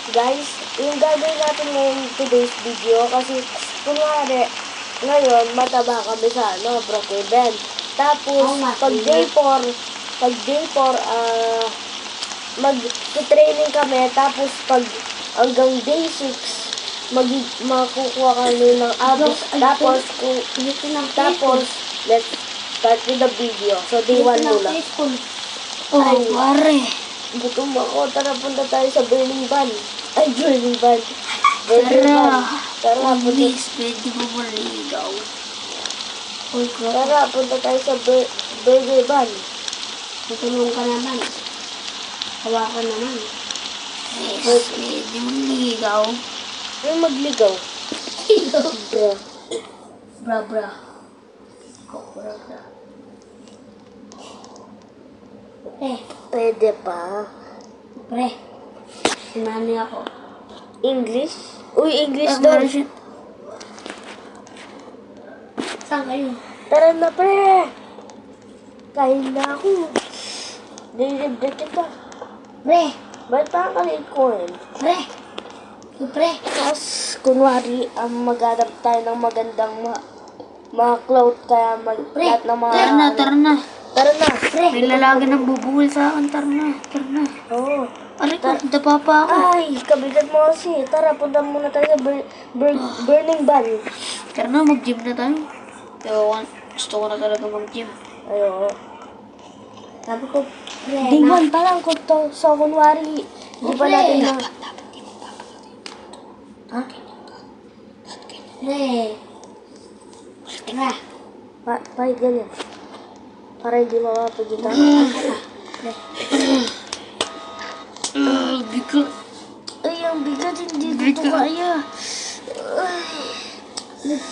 Guys, yung gagawin natin ngayon today's video kasi kunwari ngayon mataba kami sa Brookhaven. Tapos pag day 4 mag-training kami, tapos pag hanggang day 6 makukuha kami ng abs. Tapos let's start with the video. So day 1 muna. Ay, pare. Gutom ako. Tara, punta tayo sa Burning Van. Ay, Burning Van. Tara, Please, pwede mo maligaw. Tara, punta tayo sa Burger Van. Tutulong ka naman. Hawakan naman. Yes, pwede mo maligaw. Ano magligaw? Bra. Bra. Pwede pa. Pre, sinani ako. English? Uy, English daw. Saan kayo? Tara na, pre. Kain na ako. Nilibda kita. Pre, Ba't pa ka ikuin? pre. Tapos, kunwari, mag-adapt tayo ng magandang mga cloud, kaya lahat ng mga... Tara na. Tara na. May lalaki nang bubuhol sa akin. Tara na. Oo. Aray ko, dapa pa ako. Ay, kabigat mo kasi. Tara, punta muna tayo sa Burning Van. Tara na, mag-gym na tayo. Pero gusto ko na talaga mag-gym. Ayo. Sabi ko, pre, Day 1 pa lang kung to. So, kunwari, di ba natin na... Ha? Pre. Tara. Kahit ganyan. Para hindi mapapagita. Bigat. Ay, ang bigat. Hindi dito kaya.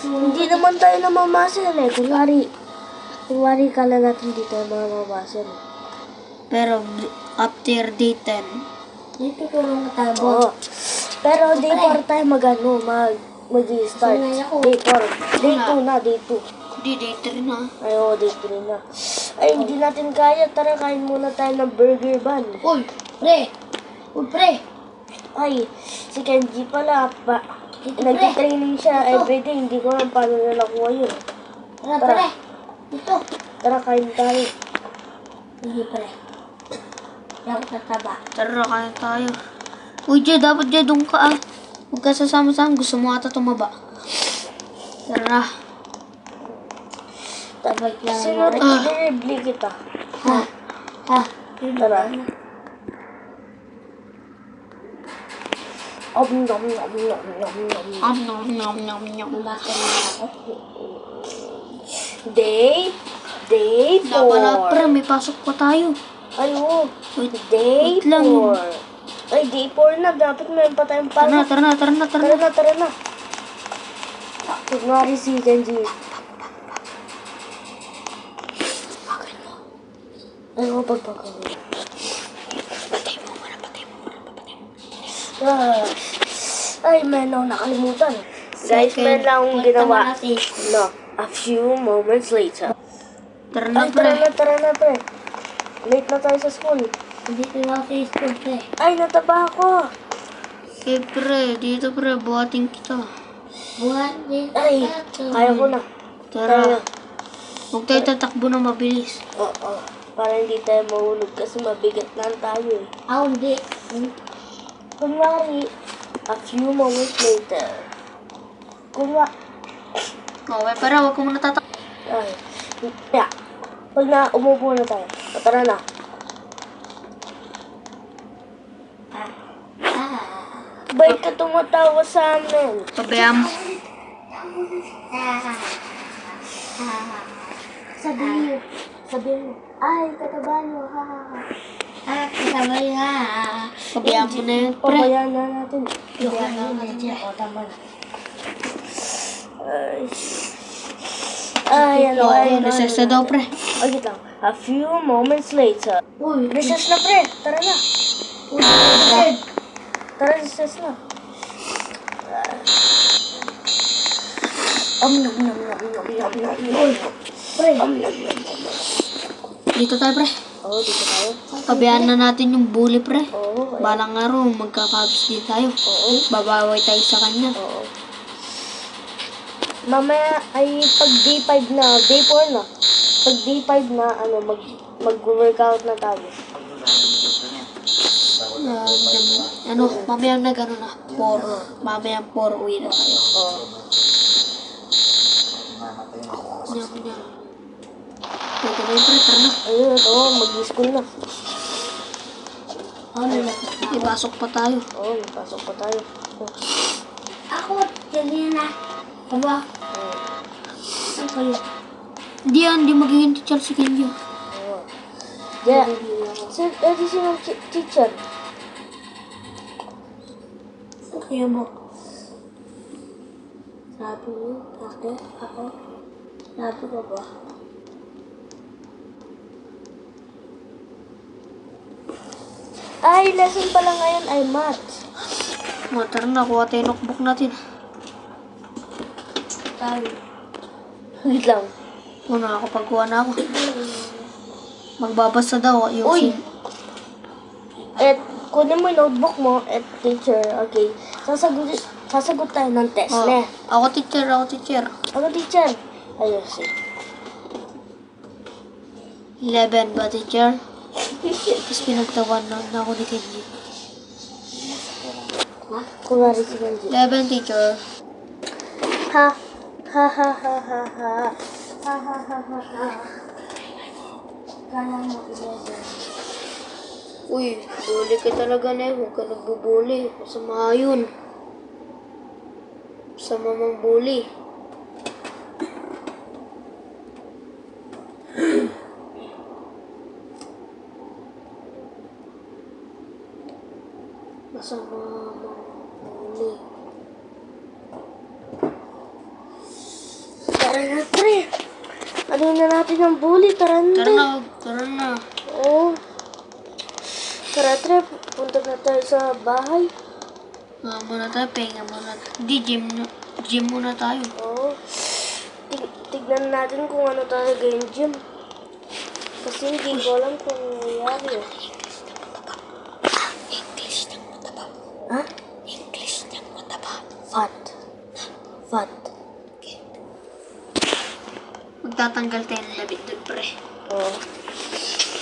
Hindi naman tayo namamasel eh. Kunwari kala natin dito mamamasel. Pero after day 10, dito ko lang katabo. Oo. Pero day 4 tayo mag-start. Day 4. Day 2 na, day 2. Hindi, day 3 na. Ay, oo, day 3 na. Ay, hindi natin kaya. Tara, kain muna tayo ng Burger Van. Uy, pre. Ay, si Kenji pala. Nag-training siya everyday. Hindi ko lang paano na nakuha yun. Tara. Dito. Tara, kain tayo. Hindi, pre. Yung tataba. Tara, kain tayo. Uy, Jay, dapat Jay, doon ka ah. Huwag ka sasama-sama. Gusto mo ata tumaba. Tara. Tabay lang. Sino i-dribble kita? Ha? Tara. Nom. Bakit naman ako? Day 4. Wala, pre. May pasok pa tayo. Ay, oo. Wait, Day wait lang. 4. Ay, day 4 na. Dapat meron pa tayong pasok. Tara na. Tara na. Kunwari si Kenji. Ay, oo, pagpagawin. Patay mo muna. Ay, meron akong nakalimutan. Guys, meron lang akong ginawa. No, a few moments later. Tara na, Ay, pre. tara na, pre. Late na tayo sa school. Dito na ako sa school, pre. Ay, nataba ako. Okay, pre. Dito, pre. Buhatin kita. Buhatin? Ay, kaya ko na. Tara. Huwag tayo tatakbo na mabilis. Oo. Para hindi tayo mahulog kasi mabigat lang tayo eh. Hindi. Kunwari, a few moments later. Okay, para huwag ko muna tatakbo. Ay, kaya, pag umupo na tayo, tara na. Ba't ka tumatawa sa amin? Pabayaan mo. Sabihin mo, ay, kataba niyo, ha. Kasabay ha. Pabayaan mo na yun, pre. Pabayaan na natin. Pabayaan na natin. O, tama na. Ay, Recess na daw, pre. Wait lang. A few moments later. Uy, Recess na, pre. Tara na. Tara, recess na. Dito tayo, pre. Oo, dito tayo. Pabayaan na natin yung bully, pre. Oo, Balang araw, magkakabis din tayo. Oo. Babaway tayo sa kanya. Oo. Mamaya ay pag day 5 na, day 4 na. Pag day 5 na, mag-workout na tayo. Mamaya nag-ano na, 4. Mamaya 4 uwi na tayo. Oo. Nyam. Pwede na yung pre, tara na. Ayun, ito, mag-school na. Ipasok pa tayo. Oo, pasok pa tayo. Ako, dali na. Aba? Ang kayo? Hindi magiging teacher si Kenji. Oo. Yeah. Sino teacher? Kaya mo? Sabi mo, ako. Sabi ko ba? Ay, lesson pala ngayon ay math. Tara na, kuha tayo yung notebook natin. Tayo. Wait lang. Nakakapagkuha na ako. Magbabasa daw yung Uy! Kunin mo yung notebook mo at teacher, okay. Sasagot tayo ng test, ne? Ako teacher. Ano teacher? Ayun, si. 11 ba, teacher? Tapos pinagtawan na ako ni Kenji. Ha? Kunwari si Benji. 11, teacher. Ha? Ha ha ha ha ha. Ha ha ha ha ha. Kala mo 11. Uy, bully ka talaga na yun. Huwag ka nagbubuli. Masama yun. Masama mang bully. Masama mang bully. Tara na, pre. Ano na natin ang bully? Tara na. Tara na. Oo. Tara, tre. Punta na tayo sa bahay. Muna tayo, pahinga muna. Hindi, gym muna tayo. Oo. Tignan natin kung ano talaga yung gym. Kasi hindi ko alam kung nangyayari. English ng mataba. Ha? English ng mataba. Fat. Okay. Magtatanggal tayo ng labit doon, pre. Oo.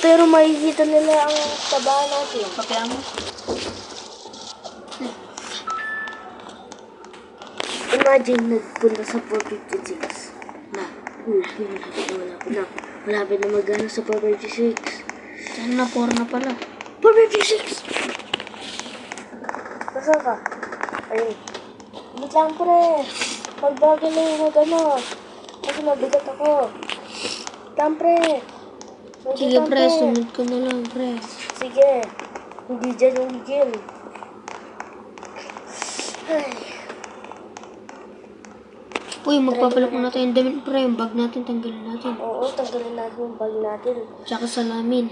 Pero makikita nila ang taba natin. Papaya mo? Imagine nagpunta sa 456 na. Malapit na magana sa 456. Saan na? 4 na pala. 456! Nasaan ka? Ayun. Wait lang, pre. Magbagal na yung magano. Kasi mabigat ako. Wait lang, pre. Sige, pre. Sunod ko na lang, pre. Sige. Hindi dyan yung gym. Ay. Uy, magpapalit muna tayo ng damit, pre. Yung bag natin, tanggalin natin. Oo, tanggalin natin yung bag natin. Tsaka salamin.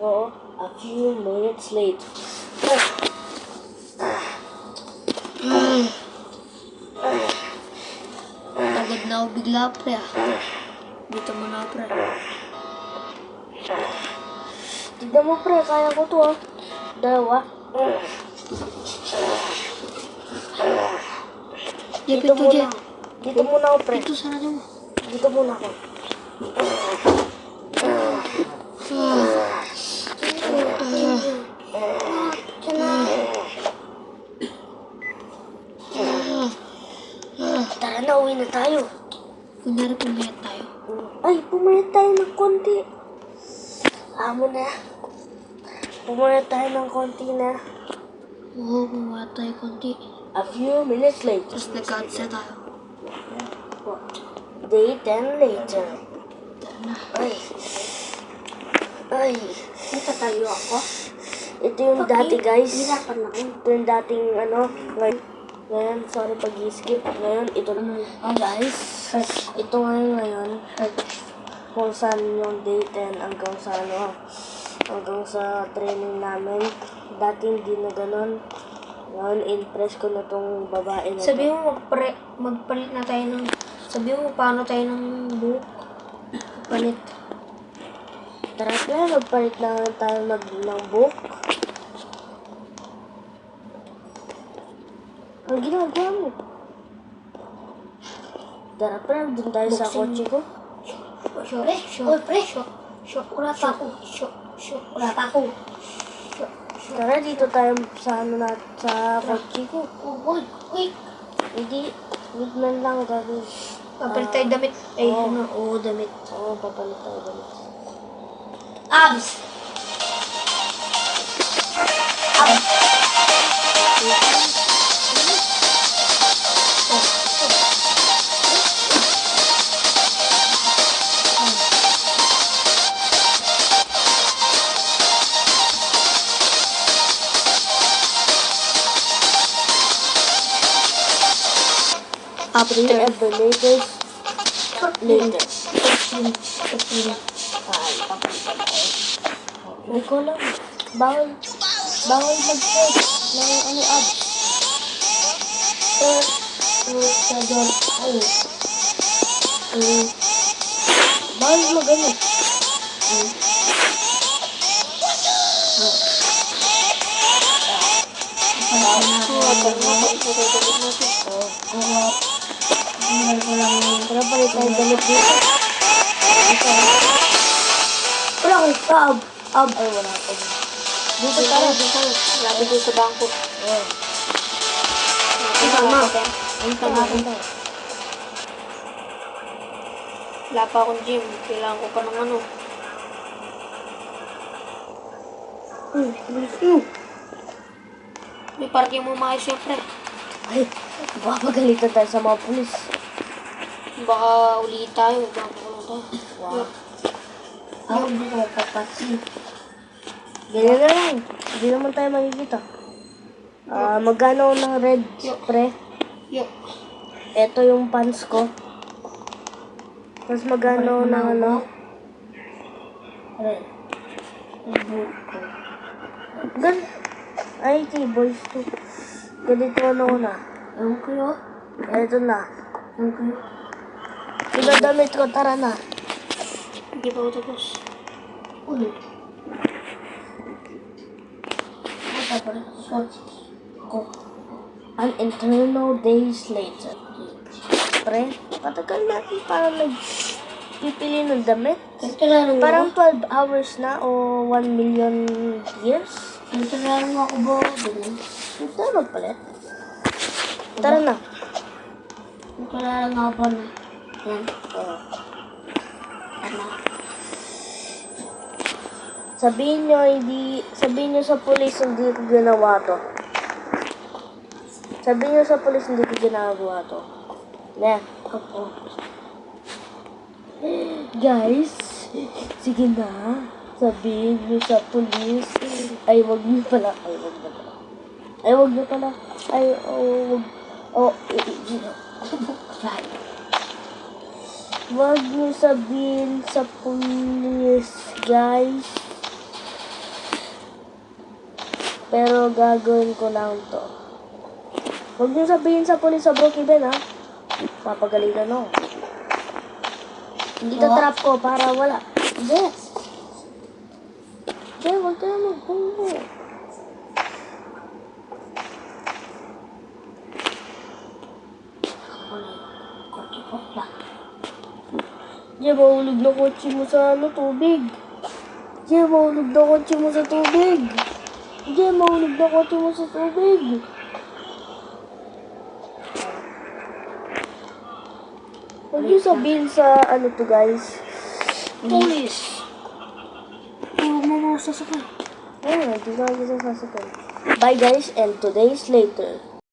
Oo. A few minutes late. Pagod na ako bigla, pre. Dito muna, pre. Tignan mo, pre. Kaya ko to, ah. Dalawa. Dito muna. Dito muna ako, pre. Dito, sarado mo. Dito muna ako. Tara na, uwi na tayo. Kunyari, pumayat tayo. Ay, pumayat tayo ng konti. Amo na. Pumayat tayo ng konti na. Oo, pumayat tayo konti. A few minutes later. Tapos nag-cancel tayo. Day 10 later. Tara na. Ay. Tatayo ako. Ito yung dati, guys. Hirapan na ako. Ito yung dating, ngayon, sorry pag-skip. Ngayon, ito na, guys. Ito ngayon, kung saan yung day 10 hanggang sa training namin. Dati hindi na ganun. Ngayon, impress ko na tong babae na Sabi mo, magpalit na tayo ng... Sabi mo, paano tayo ng buhok? Palit. Tara pre, magpalit na lang tayo ng book. Ang ginagawa mo? Tara pre, dun tayo sa kotse ko. Wala pa ako. Wala pa ako. Tara, dito tayo sa sa kotse ko. Uy. Hindi, wait man lang gagawin. Papalit tayo damit. Ay, Oo. damit. Oo, papalit tayo damit. Abs! After ever latest. Ay, papalit tayo. Hindi ko alam. Bawal mag-check ng ano abs. Bawal mag-ano. Tara, palit tayo damit dito. Wala akong Ay, wala ako. Dito tara. Labi doon sa bangko. Oo. Tama. Punta. Wala pa akong gym. Kailangan ko pa ng ano. May parking mo maayos siyempre. Ay, papagalitan tayo sa mga pulis. Baka ulit tayo. Baka ulit tayo. Wow. Ako hindi ko papasin. Ganyan na lang. Hindi naman tayo makikita. Magkano ng red pre? Yo. Ito yung pants ko. Tapos magkano ng ano? Red. Gan. Ay, boys to. Ganito ano na. Ewan ko yun. Ito na. Ewan ko yun. Pinadamit ko, tara na. Hindi pa ako tapos. Ulit. An internal days later. Pre, patagal natin para pipili ng damit. Parang 12 hours na o 1 million years. Nagtalaran mo ako ba? Hindi tayo magpalit. Tara na. Nagtalaran ako ba na? Yan. Ano? Sabihin nyo sa pulis hindi ko ginawa to. Sabihin nyo sa pulis hindi ko ginagawa to. Ne, Ako. guys, sige na. Sabihin nyo sa pulis. Ay, wag nyo pala. Ay, wag nyo pala. Ay, wag nyo pala. Ay, wag. Wag nyo sabihin sa pulis, guys. Pero gagawin ko lang to. Huwag niyo sabihin sa pulis sa Brookie Ben, ha? Papagalitan ako. Hindi tatrap ko para wala. Yes. Huwag kayo mag-bungo. Diyan, mahulog na kotse mo sa tubig. Diyan, mahulog na kotse mo sa tubig. Diyan, mahulog na kotse mo sa tubig. Huwag niyo sabihin sa to guys. Police! Huwag mo mo sasakay. Ayun, hindi ko sasakay. Bye guys, and 2 days later.